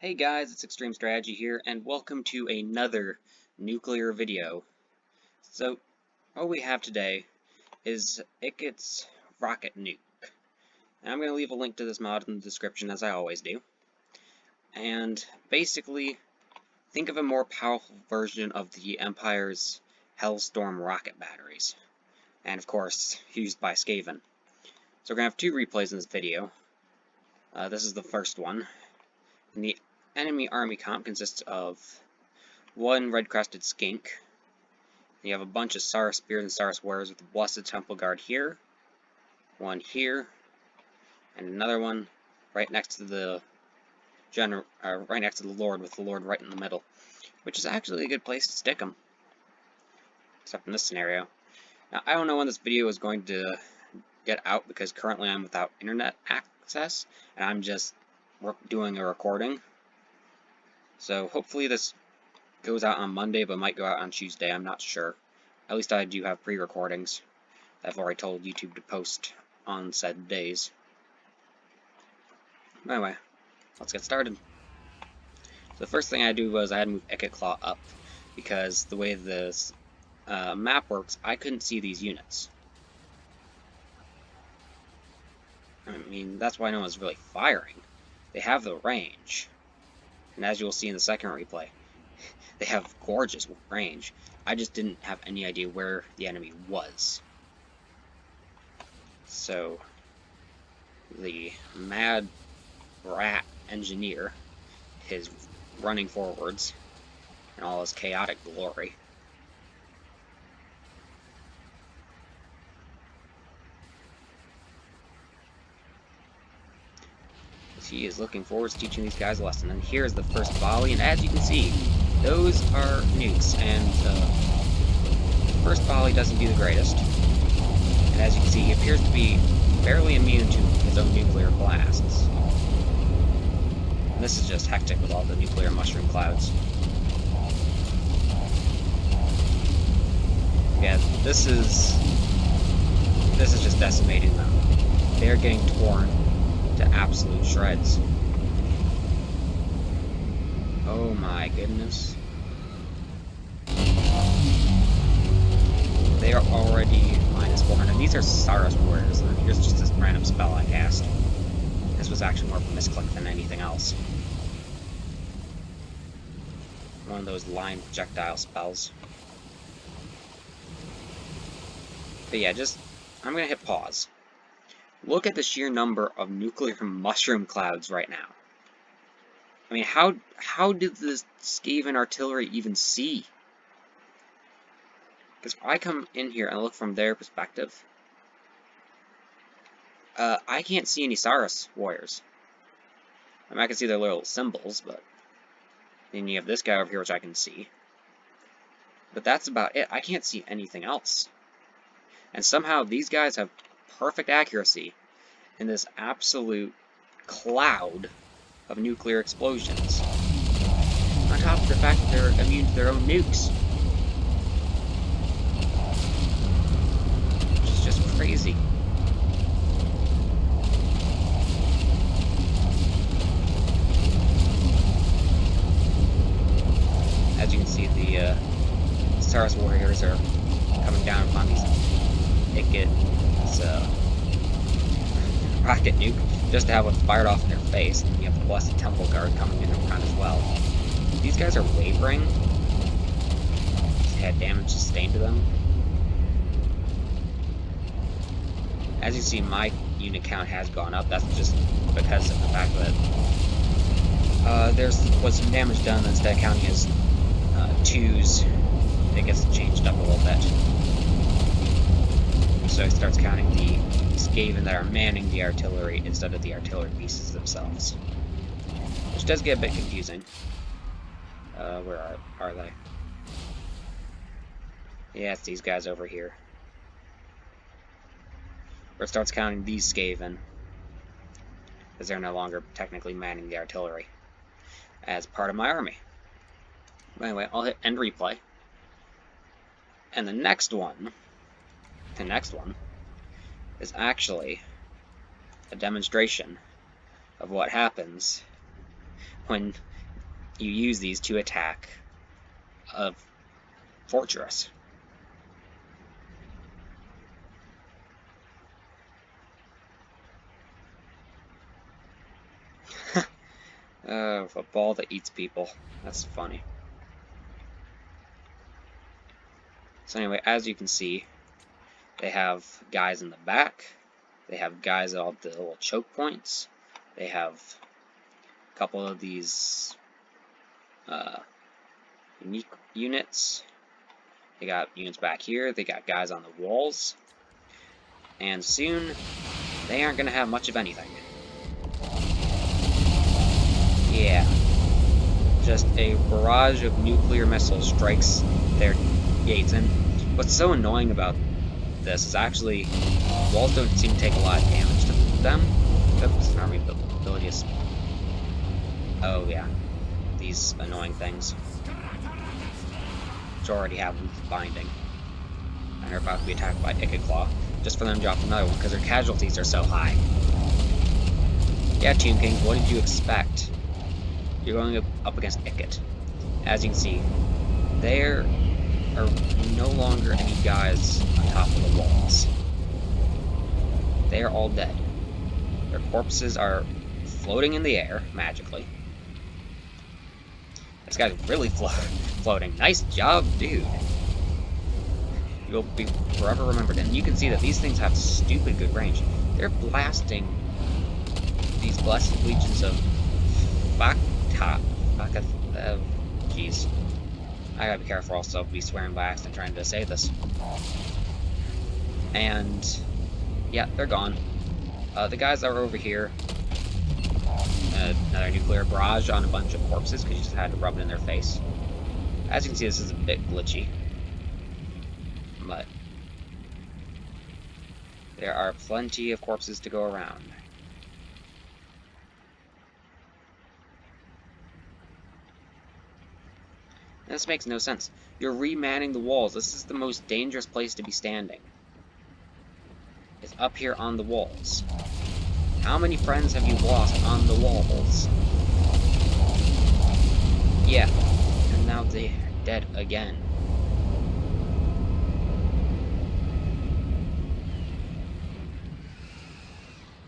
Hey guys, it's Extreme Strategy here, and welcome to another nuclear video. So, what we have today is Ickits rocket nuke. And I'm going to leave a link to this mod in the description, as I always do. And basically, think of a more powerful version of the Empire's Hellstorm rocket batteries. And of course, used by Skaven. So we're going to have two replays in this video. This is the first one. And the enemy army comp consists of one red-crested skink. You have a bunch of Saurus Spears and Saurus Warriors with the Blessed Temple Guard here, one here, and another one right next to the Lord, with the Lord right in the middle, which is actually a good place to stick them. Except in this scenario. Now, I don't know when this video is going to get out because currently I'm without internet access, and I'm just doing a recording. So hopefully this goes out on Monday, but might go out on Tuesday, I'm not sure. At least I do have pre-recordings that I've already told YouTube to post on said days. Anyway, let's get started. So the first thing I do was I had to move Ickit Claw up, because the way this map works, I couldn't see these units. I mean, that's why no one's really firing. They have the range, and as you will see in the second replay, they have gorgeous range. I just didn't have any idea where the enemy was. So, the mad rat engineer is running forwards in all his chaotic glory. He is looking forward to teaching these guys a lesson. And here's the first volley, and as you can see, those are nukes, and the first volley doesn't do the greatest. And as you can see, he appears to be fairly immune to his own nuclear blasts. And this is just hectic with all the nuclear mushroom clouds. Yeah, this is just decimating them. They're getting torn to absolute shreds. Oh my goodness. They are already -400. These are Saurus Warriors, and here's just this random spell I cast. This was actually more of a misclick than anything else. One of those line projectile spells. But yeah, I'm gonna hit pause. Look at the sheer number of nuclear mushroom clouds right now. I mean, how did the Skaven artillery even see? Because if I come in here and look from their perspective, I can't see any Saurus warriors. I mean, I can see their little symbols, but then you have this guy over here, which I can see. But that's about it. I can't see anything else. And somehow these guys have perfect accuracy in this absolute cloud of nuclear explosions. On top of the fact that they're immune to their own nukes. Which is just crazy. As you can see, the Saurus Warriors are coming down upon these Ickits rocket nuke, just to have one fired off in their face. And you have the Blessed Temple Guard coming in around as well. These guys are wavering. Just had damage sustained to them. As you see, my unit count has gone up. That's just because of the fact that there was some damage done. Instead of counting as twos, it gets changed up a little bit. So it starts counting the Skaven that are manning the artillery instead of the artillery pieces themselves. Which does get a bit confusing. Where are they? Yeah, it's these guys over here. Where it starts counting these Skaven, because they're no longer technically manning the artillery as part of my army. Anyway, I'll hit end replay. And the next one is actually a demonstration of what happens when you use these to attack a fortress. A ball that eats people. That's funny. So anyway, as you can see, they have guys in the back. They have guys at all the little choke points. They have a couple of these unique units. They got units back here. They got guys on the walls. And soon, they aren't going to have much of anything. Yeah. Just a barrage of nuclear missiles strikes their gates. And what's so annoying about this is actually walls don't seem to take a lot of damage to them. Oops, army ability is... Oh yeah, these annoying things. Which already have weak binding. And are about to be attacked by Ickits, just for them to drop another one, because their casualties are so high. Yeah, Tomb Kings, what did you expect? You're going up against Ickits. As you can see, there are no longer any guys on top of the walls. They are all dead. Their corpses are floating in the air, magically. This guy's really floating. Nice job, dude. You'll be forever remembered. And you can see that these things have stupid good range. They're blasting these blessed legions of jeez. I gotta be careful, also be swearing by accident trying to say this. And yeah, they're gone. The guys that are over here, another nuclear barrage on a bunch of corpses because you just had to rub it in their face. As you can see, this is a bit glitchy, but there are plenty of corpses to go around. This makes no sense. You're remanning the walls. This is the most dangerous place to be standing. It's up here on the walls. How many friends have you lost on the walls? Yeah, and now they're dead again.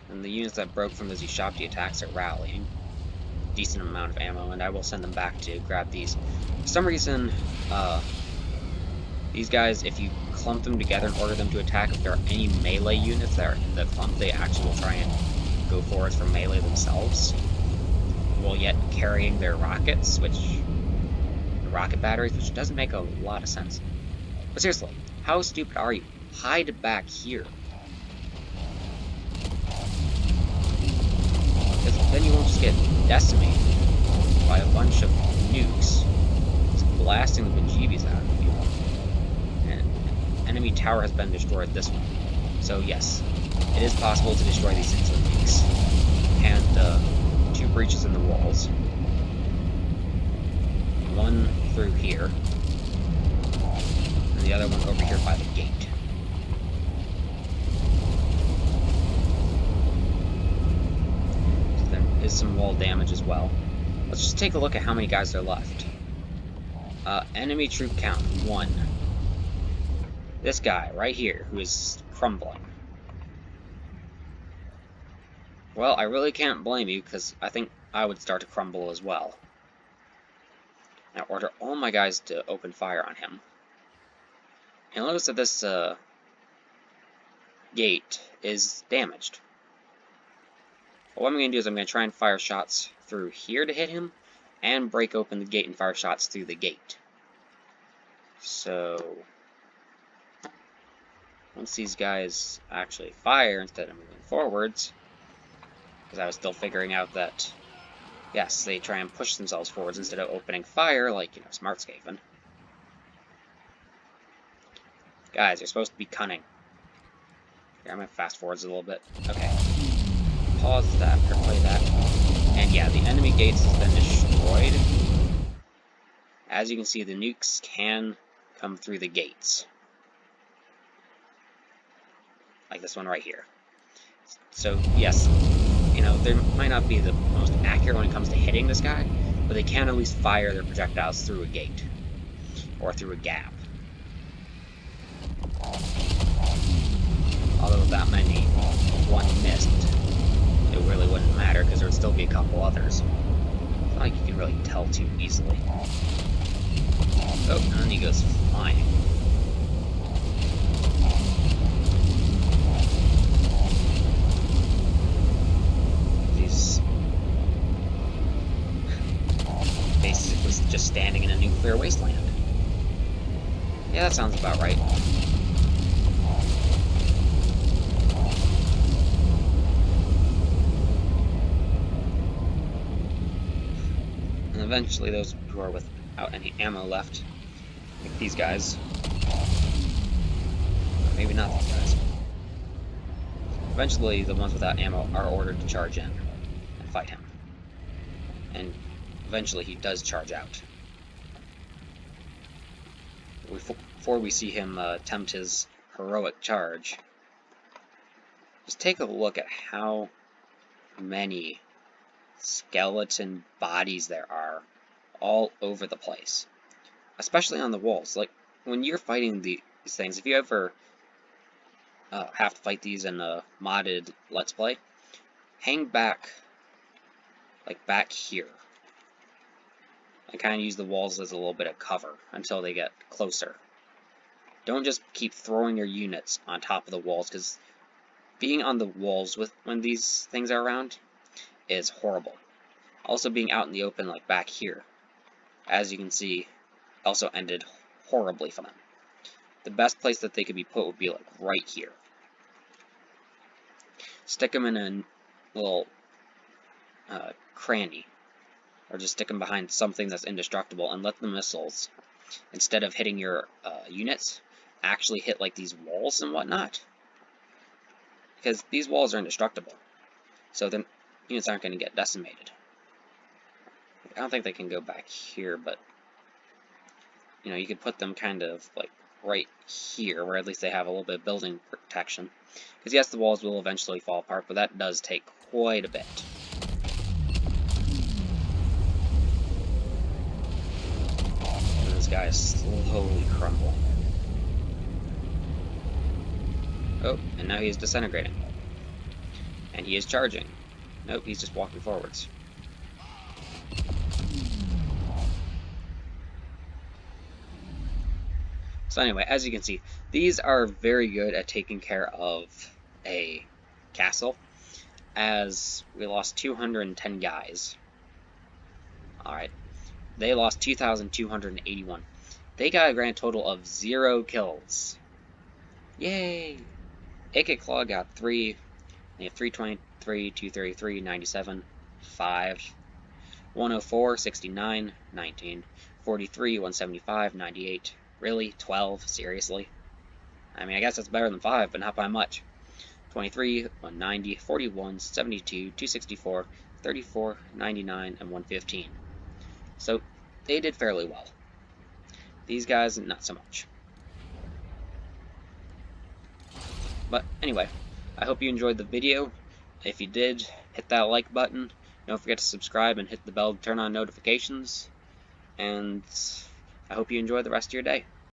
And the units that broke from those Ushabti attacks are rallying. Decent amount of ammo, and I will send them back to grab these. For some reason, these guys, if you clump them together and order them to attack, if there are any melee units that are in the clump, they actually will try and go forward for melee themselves, while yet carrying their rockets, the rocket batteries, which doesn't make a lot of sense. But seriously, how stupid are you? Hide back here. Because then you won't just get decimated by a bunch of nukes just blasting the bejeebies out of you. And enemy tower has been destroyed this one. So yes, it is possible to destroy these things with nukes. And 2 breaches in the walls. One through here. And the other one over here by the gate. Is some wall damage as well. Let's just take a look at how many guys are left. Enemy troop count, 1. This guy right here, who is crumbling. Well, I really can't blame you, because I think I would start to crumble as well. Now order all my guys to open fire on him. And notice that this gate is damaged. What I'm going to do is I'm going to try and fire shots through here to hit him, and break open the gate and fire shots through the gate. So, once these guys actually fire instead of moving forwards, because I was still figuring out that, yes, they try and push themselves forwards instead of opening fire, like, Smartscapen. Guys, you're supposed to be cunning. Here, I'm going to fast forwards a little bit. Okay. Pause that, or play that. And yeah, the enemy gates has been destroyed. As you can see, the nukes can come through the gates. Like this one right here. So, yes, you know, they might not be the most accurate when it comes to hitting this guy, but they can at least fire their projectiles through a gate or through a gap. Although that many, if one missed, it really wouldn't matter because there would still be a couple others. It's not like you can really tell too easily. Oh, and then he goes flying. He's basically just standing in a nuclear wasteland. Yeah, that sounds about right. And eventually those who are without any ammo left, like these guys, or maybe not these guys, eventually the ones without ammo are ordered to charge in and fight him. And eventually he does charge out. Before we see him attempt his heroic charge, just take a look at how many skeleton bodies there are all over the place, especially on the walls. Like, when you're fighting these things, if you ever have to fight these in a modded Let's Play, hang back, like back here, and kind of use the walls as a little bit of cover until they get closer. Don't just keep throwing your units on top of the walls, because being on the walls when these things are around is horrible. Also, being out in the open, like back here, as you can see, also ended horribly for them. The best place that they could be put would be like right here. Stick them in a little cranny, or just stick them behind something that's indestructible, and let the missiles, instead of hitting your units, actually hit like these walls and whatnot. Because these walls are indestructible, so the units aren't going to get decimated. I don't think they can go back here, but you know, you could put them kind of like right here, where at least they have a little bit of building protection. Because yes, the walls will eventually fall apart, but that does take quite a bit. And this guy is slowly crumbling. Oh, and now he is disintegrating. And he is charging. Nope, he's just walking forwards. So anyway, as you can see, these are very good at taking care of a castle, as we lost 210 guys. Alright, they lost 2,281. They got a grand total of 0 kills. Yay! Ickit Claw got 3. They have 323, 233, 97, 5, 104, 69, 19, 43, 175, 98. Really? 12? Seriously? I mean, I guess that's better than 5, but not by much. 23, 190, 41, 72, 264, 34, 99, and 115. So, they did fairly well. These guys, not so much. But anyway, I hope you enjoyed the video. If you did, hit that like button. Don't forget to subscribe and hit the bell to turn on notifications. And I hope you enjoy the rest of your day.